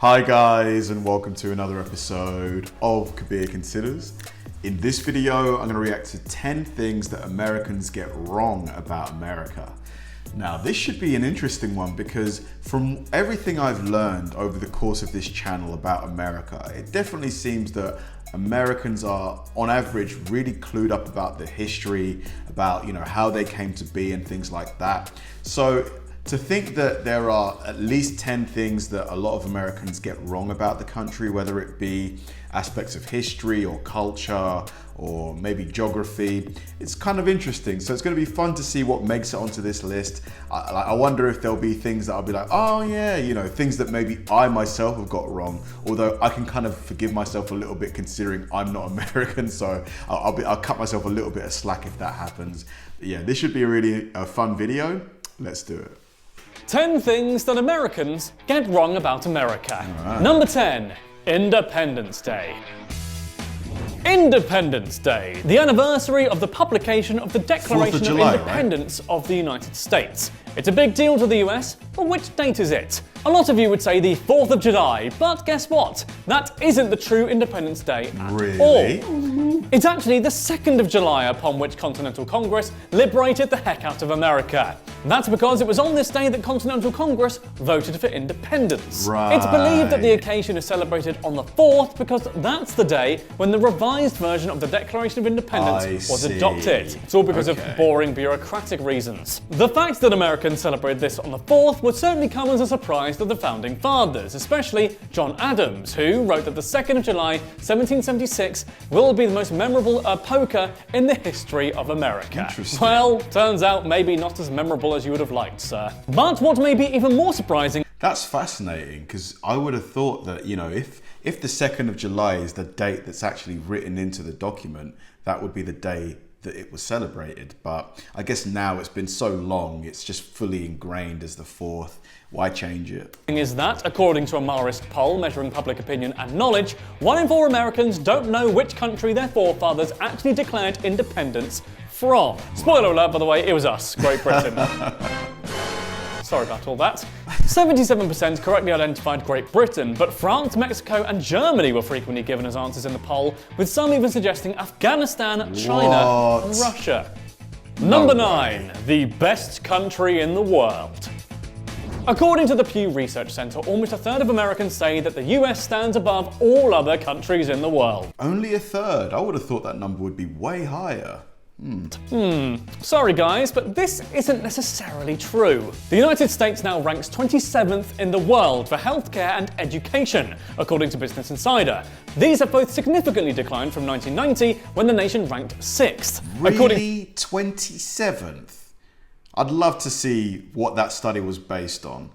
Hi guys, and welcome to another episode of Kabir Considers. In this video, I'm going to react to 10 things that Americans get wrong about America. Now, this should be an interesting one because from everything I've learned over the course of this channel about America, it definitely seems that Americans are, on average, really clued up about the history, about, how they came to be and things like that. So to think that there are at least 10 things that a lot of Americans get wrong about the country, whether it be aspects of history or culture or maybe geography, it's kind of interesting. So it's going to be fun to see what makes it onto this list. I wonder if there'll be things that I'll be like, oh yeah, things that maybe I myself have got wrong, although I can kind of forgive myself a little bit considering I'm not American, so I'll cut myself a little bit of slack if that happens. But yeah, this should be a really fun video. Let's do it. 10 things that Americans get wrong about America. Right. Number 10, Independence Day. Independence Day, the anniversary of the publication of the Declaration of July, Independence of the United States. It's a big deal to the US, but which date is it? A lot of you would say the 4th of July, but guess what? That isn't the true Independence Day at Really? all. It's actually the 2nd of July upon which Continental Congress liberated the heck out of America. That's because it was on this day that Continental Congress voted for independence. Right. It's believed that the occasion is celebrated on the 4th because that's the day when the revised version of the Declaration of Independence was adopted. It's all because of boring bureaucratic reasons. The fact that Americans celebrated this on the 4th would certainly come as a surprise to the founding fathers, especially John Adams, who wrote that the 2nd of July, 1776 will be the most memorable poker in the history of America. Interesting. Well, turns out maybe not as memorable as you would have liked, sir. But what may be even more surprising... That's fascinating, because I would have thought that, if the 2nd of July is the date that's actually written into the document, that would be the day that it was celebrated. But I guess now it's been so long, it's just fully ingrained as the 4th. Why change it? Is that, according to a Marist poll measuring public opinion and knowledge, 1 in 4 Americans don't know which country their forefathers actually declared independence from. Spoiler alert, by the way, it was us, Great Britain. Sorry about all that. 77% correctly identified Great Britain, but France, Mexico and Germany were frequently given as answers in the poll, with some even suggesting Afghanistan, China and Russia. Number 9, the best country in the world. According to the Pew Research Center, almost a third of Americans say that the US stands above all other countries in the world. Only a third? I would have thought that number would be way higher. Sorry guys, but this isn't necessarily true. The United States now ranks 27th in the world for healthcare and education, according to Business Insider. These have both significantly declined from 1990, when the nation ranked 6th. Really? 27th? I'd love to see what that study was based on.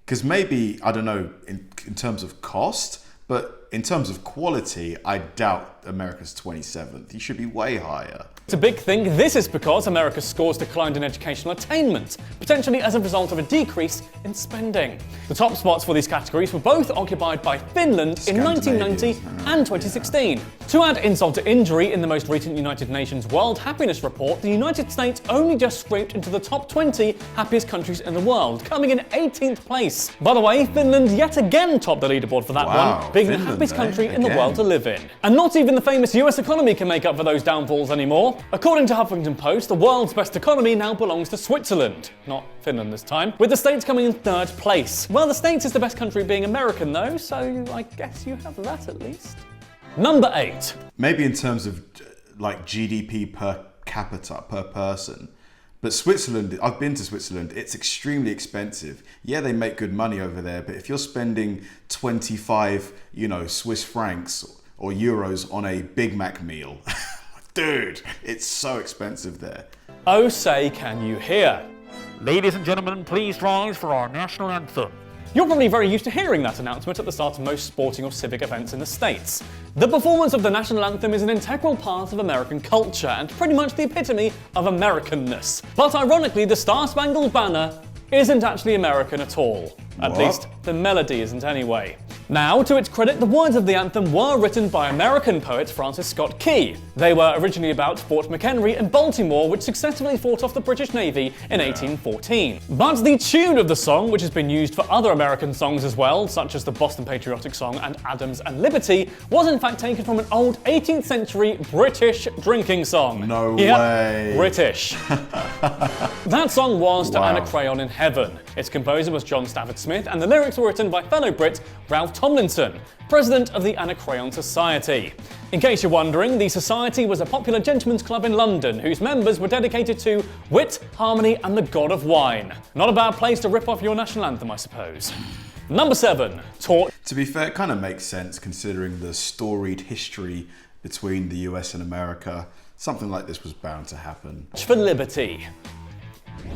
Because maybe, I don't know, in terms of cost, but in terms of quality, I doubt America's 27th. You should be way higher. It's a big thing. This is because America's scores declined in educational attainment, potentially as a result of a decrease in spending. The top spots for these categories were both occupied by Finland in 1990 and 2016. To add insult to injury, in the most recent United Nations World Happiness Report, the United States only just scraped into the top 20 happiest countries in the world, coming in 18th place. By the way, Finland yet again topped the leaderboard for that one, being the happiest country in the world to live in. And not even the famous US economy can make up for those downfalls anymore. According to Huffington Post, the world's best economy now belongs to Switzerland, not Finland this time, with the States coming in 3rd place. Well, the States is the best country being American though, so I guess you have that at least. Number 8. Maybe in terms of like GDP per capita, per person. But Switzerland, I've been to Switzerland, it's extremely expensive. Yeah, they make good money over there, but if you're spending 25, Swiss francs or euros on a Big Mac meal, dude, it's so expensive there. Oh, say can you hear? Ladies and gentlemen, please rise for our national anthem. You're probably very used to hearing that announcement at the start of most sporting or civic events in the States. The performance of the national anthem is an integral part of American culture and pretty much the epitome of Americanness. But ironically, the Star-Spangled Banner isn't actually American at all. At least, the melody isn't anyway. Now, to its credit, the words of the anthem were written by American poet Francis Scott Key. They were originally about Fort McHenry in Baltimore, which successfully fought off the British Navy in 1814. But the tune of the song, which has been used for other American songs as well, such as the Boston Patriotic Song and Adams and Liberty, was in fact taken from an old 18th century British drinking song. No way. British. That song was To Anacreon in Heaven. Its composer was John Stafford Smith, and the lyrics were written by fellow Brit Ralph Tomlinson, president of the Anacreon Society. In case you're wondering, the Society was a popular gentlemen's club in London whose members were dedicated to wit, harmony, and the god of wine. Not a bad place to rip off your national anthem, I suppose. Number 7. To be fair, it kind of makes sense considering the storied history between the US and America. Something like this was bound to happen. For Liberty.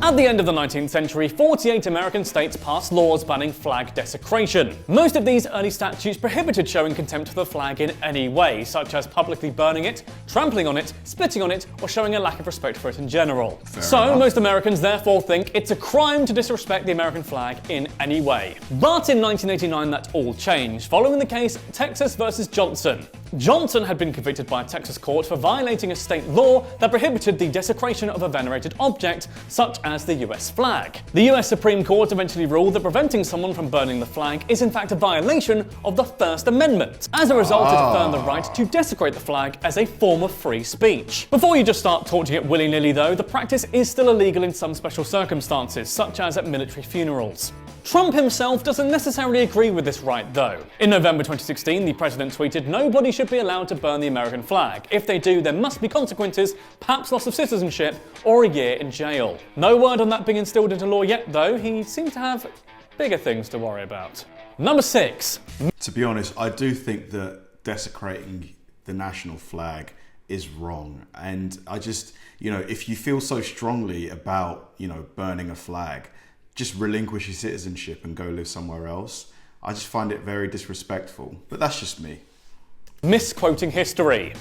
At the end of the 19th century, 48 American states passed laws banning flag desecration. Most of these early statutes prohibited showing contempt for the flag in any way, such as publicly burning it, trampling on it, spitting on it, or showing a lack of respect for it in general. Fair enough. Most Americans therefore think it's a crime to disrespect the American flag in any way. But in 1989 that all changed, following the case Texas versus Johnson. Johnson had been convicted by a Texas court for violating a state law that prohibited the desecration of a venerated object, such as the US flag. The US Supreme Court eventually ruled that preventing someone from burning the flag is in fact a violation of the First Amendment. As a result, it affirmed the right to desecrate the flag as a form of free speech. Before you just start torching it willy-nilly though, the practice is still illegal in some special circumstances, such as at military funerals. Trump himself doesn't necessarily agree with this right though. In November 2016, the president tweeted, "Nobody should be allowed to burn the American flag. If they do, there must be consequences, perhaps loss of citizenship, or a year in jail." No word on that being instilled into law yet though. He seems to have bigger things to worry about. Number 6. To be honest, I do think that desecrating the national flag is wrong. And I just, if you feel so strongly about, burning a flag, just relinquish your citizenship and go live somewhere else. I just find it very disrespectful, but that's just me. Misquoting history.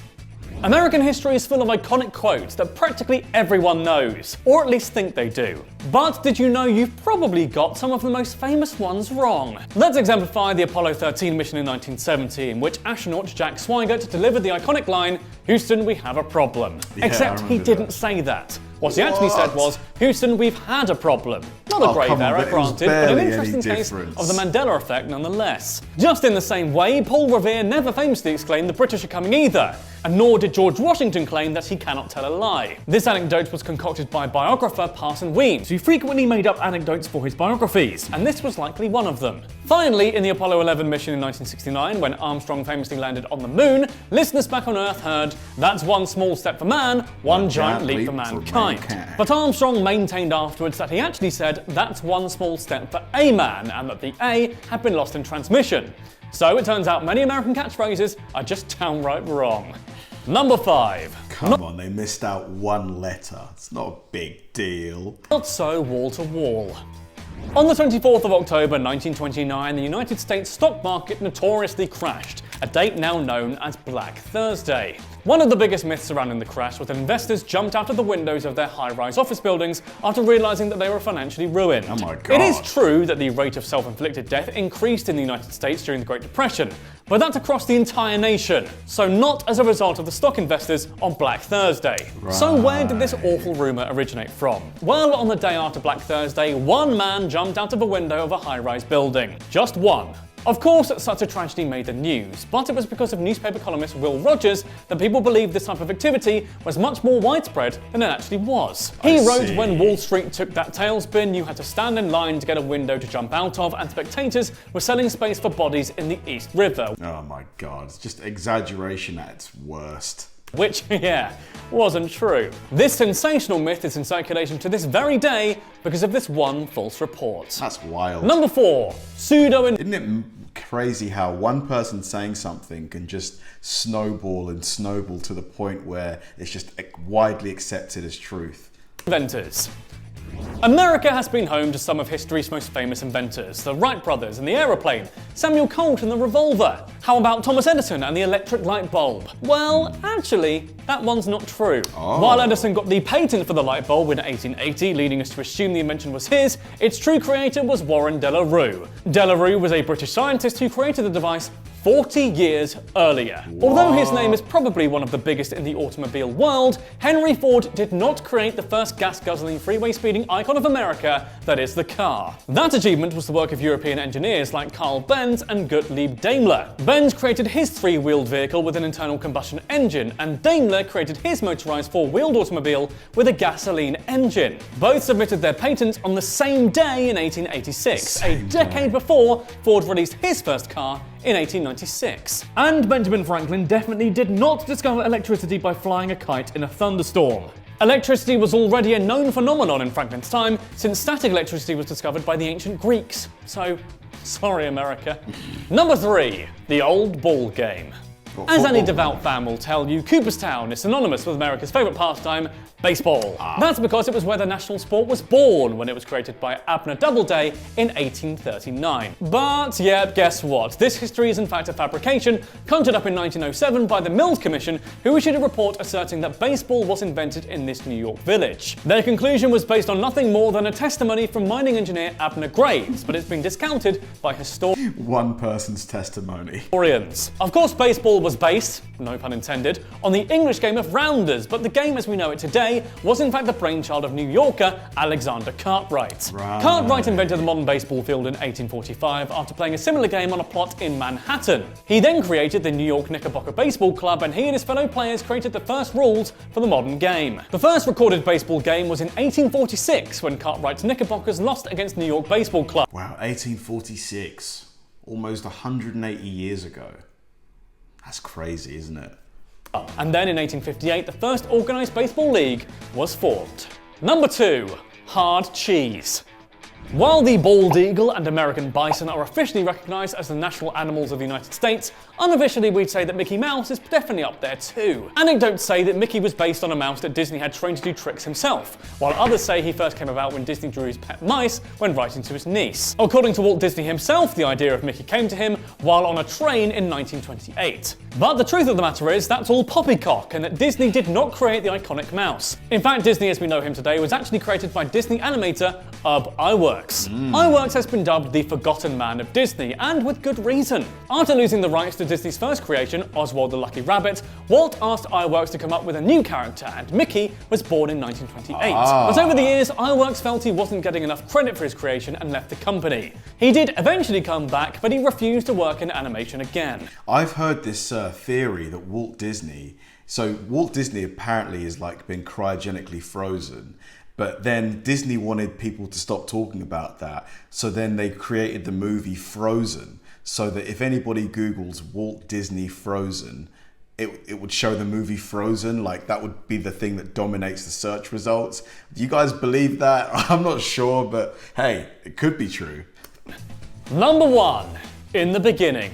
American history is full of iconic quotes that practically everyone knows, or at least think they do. But did you know you've probably got some of the most famous ones wrong? Let's exemplify the Apollo 13 mission in 1970, in which astronaut Jack Swigert delivered the iconic line, "Houston, we have a problem." Except he didn't say that. What he actually said was, "Houston, we've had a problem." Not a grave error, granted, but an interesting case of the Mandela effect nonetheless. Just in the same way, Paul Revere never famously exclaimed the British are coming either, and nor did George Washington claim that he cannot tell a lie. This anecdote was concocted by biographer Parson Weems, who frequently made up anecdotes for his biographies, and this was likely one of them. Finally, in the Apollo 11 mission in 1969, when Armstrong famously landed on the moon, listeners back on Earth heard, "That's one small step for man, one giant leap for mankind." But Armstrong maintained afterwards that he actually said, "That's one small step for a man," and that the A had been lost in transmission. So it turns out many American catchphrases are just downright wrong. Number 5. Come on, they missed out one letter. It's not a big deal. Not so wall to wall. On the 24th of October 1929, the United States stock market notoriously crashed, a date now known as Black Thursday. One of the biggest myths surrounding the crash was that investors jumped out of the windows of their high-rise office buildings after realizing that they were financially ruined. Oh my God. It is true that the rate of self-inflicted death increased in the United States during the Great Depression, but that's across the entire nation, so not as a result of the stock investors on Black Thursday. Right. So where did this awful rumour originate from? Well, on the day after Black Thursday, one man jumped out of a window of a high-rise building. Just one. Of course, such a tragedy made the news, but it was because of newspaper columnist Will Rogers that people believed this type of activity was much more widespread than it actually was. He wrote, "When Wall Street took that tailspin, you had to stand in line to get a window to jump out of, and spectators were selling space for bodies in the East River." Oh my God, it's just exaggeration at its worst. Which, yeah, wasn't true. This sensational myth is in circulation to this very day because of this one false report. That's wild. Number 4. Isn't it crazy how one person saying something can just snowball and snowball to the point where it's just widely accepted as truth? Inventors. America has been home to some of history's most famous inventors, the Wright brothers and the aeroplane, Samuel Colt and the revolver. How about Thomas Edison and the electric light bulb? Well, actually, that one's not true. While Edison got the patent for the light bulb in 1880, leading us to assume the invention was his, its true creator was Warren de la Rue. De la Rue was a British scientist who created the device 40 years earlier. Although his name is probably one of the biggest in the automobile world, Henry Ford did not create the first gas-guzzling freeway-speeding icon of America, that is the car. That achievement was the work of European engineers like Carl Benz and Gottlieb Daimler. Benz created his three-wheeled vehicle with an internal combustion engine, and Daimler created his motorized four-wheeled automobile with a gasoline engine. Both submitted their patents on the same day in 1886, a decade before Ford released his first car in 1896. And Benjamin Franklin definitely did not discover electricity by flying a kite in a thunderstorm. Electricity was already a known phenomenon in Franklin's time, since static electricity was discovered by the ancient Greeks. So, sorry America. Number 3, the old ball game. As any devout fan will tell you, Cooperstown is synonymous with America's favourite pastime, baseball. That's because it was where the national sport was born when it was created by Abner Doubleday in 1839. But yeah, guess what? This history is in fact a fabrication conjured up in 1907 by the Mills Commission, who issued a report asserting that baseball was invented in this New York village. Their conclusion was based on nothing more than a testimony from mining engineer Abner Graves, but it's been discounted by One person's testimony. historians. Of course, baseball was based, no pun intended, on the English game of rounders, but the game as we know it today was in fact the brainchild of New Yorker Alexander Cartwright. Cartwright invented the modern baseball field in 1845 after playing a similar game on a plot in Manhattan. He then created the New York Knickerbocker Baseball Club, and he and his fellow players created the first rules for the modern game. The first recorded baseball game was in 1846 when Cartwright's Knickerbockers lost against New York Baseball Club. Wow, 1846. Almost 180 years ago. That's crazy, isn't it? And then in 1858, the first organised baseball league was formed. Number 2, hard cheese. While the bald eagle and American bison are officially recognised as the national animals of the United States, unofficially we'd say that Mickey Mouse is definitely up there too. Anecdotes say that Mickey was based on a mouse that Disney had trained to do tricks himself, while others say he first came about when Disney drew his pet mice when writing to his niece. According to Walt Disney himself, the idea of Mickey came to him while on a train in 1928. But the truth of the matter is, that's all poppycock, and that Disney did not create the iconic mouse. In fact, Disney as we know him today was actually created by Disney animator Ub Iwerks. Iwerks has been dubbed the forgotten man of Disney, and with good reason. After losing the rights to Disney's first creation, Oswald the Lucky Rabbit, Walt asked Iwerks to come up with a new character, and Mickey was born in 1928. But over the years, Iwerks felt he wasn't getting enough credit for his creation and left the company. He did eventually come back, but he refused to work in animation again. I've heard this theory that Walt Disney apparently has like been cryogenically frozen. But then Disney wanted people to stop talking about that. So then they created the movie Frozen, so that if anybody Googles Walt Disney Frozen, it would show the movie Frozen. Like that would be the thing that dominates the search results. Do you guys believe that? I'm not sure, but hey, it could be true. Number 1, in the beginning.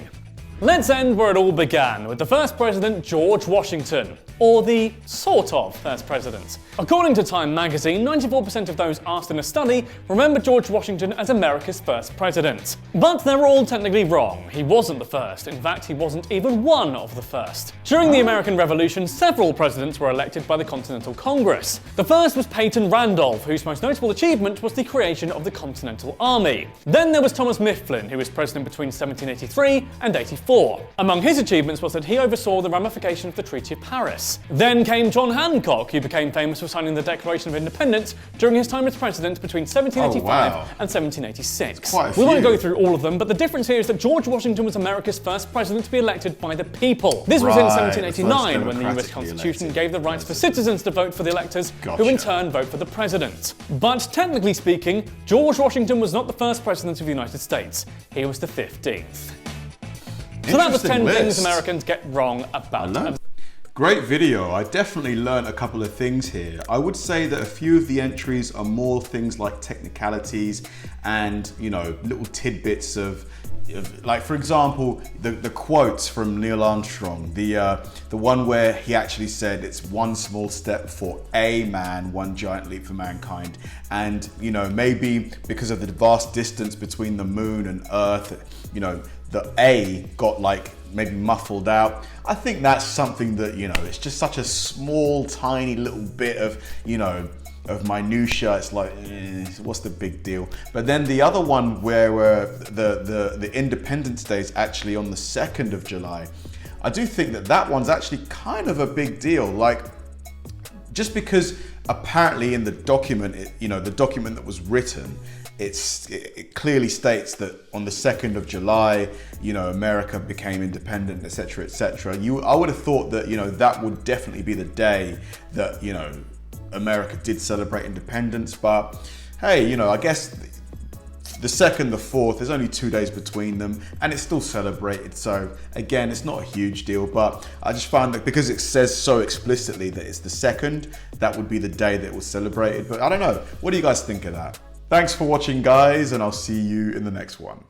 Let's end where it all began, with the first president, George Washington. Or the sort of first president. According to Time magazine, 94% of those asked in a study remember George Washington as America's first president. But they're all technically wrong. He wasn't the first. In fact, he wasn't even one of the first. During the American Revolution, several presidents were elected by the Continental Congress. The first was Peyton Randolph, whose most notable achievement was the creation of the Continental Army. Then there was Thomas Mifflin, who was president between 1783 and 84. Among his achievements was that he oversaw the ramification of the Treaty of Paris. Then came John Hancock, who became famous for signing the Declaration of Independence during his time as president between 1785 and 1786. We won't go through all of them, but the difference here is that George Washington was America's first president to be elected by the people. This was in 1789, when the US Constitution gave the rights for citizens to vote for the electors, who in turn vote for the president. But technically speaking, George Washington was not the first president of the United States. He was the 15th. So that was 10 things Americans get wrong about. Great video. I definitely learned a couple of things here. I would say that a few of the entries are more things like technicalities and, you know, little tidbits of like, for example, the quotes from Neil Armstrong, the one where he actually said it's one small step for a man, one giant leap for mankind. And, you know, maybe because of the vast distance between the moon and Earth, you know, the A got like maybe muffled out. I think that's something that, you know, it's just such a small, tiny little bit of, you know, of minutia. It's like, what's the big deal? But then the other one where the Independence Day is actually on the 2nd of July, I do think that that one's actually kind of a big deal. Like, just because apparently in the document, you know, the document that was written, it clearly states that on the 2nd of July, you know, America became independent, etc., etc. I would have thought that, you know, that would definitely be the day that, you know, America did celebrate independence. But hey, you know, I guess the 2nd, the 4th, there's only 2 days between them, and it's still celebrated. So again, it's not a huge deal, but I just found that because it says so explicitly that it's the 2nd, that would be the day that it was celebrated. But I don't know, what do you guys think of that? Thanks for watching, guys, and I'll see you in the next one.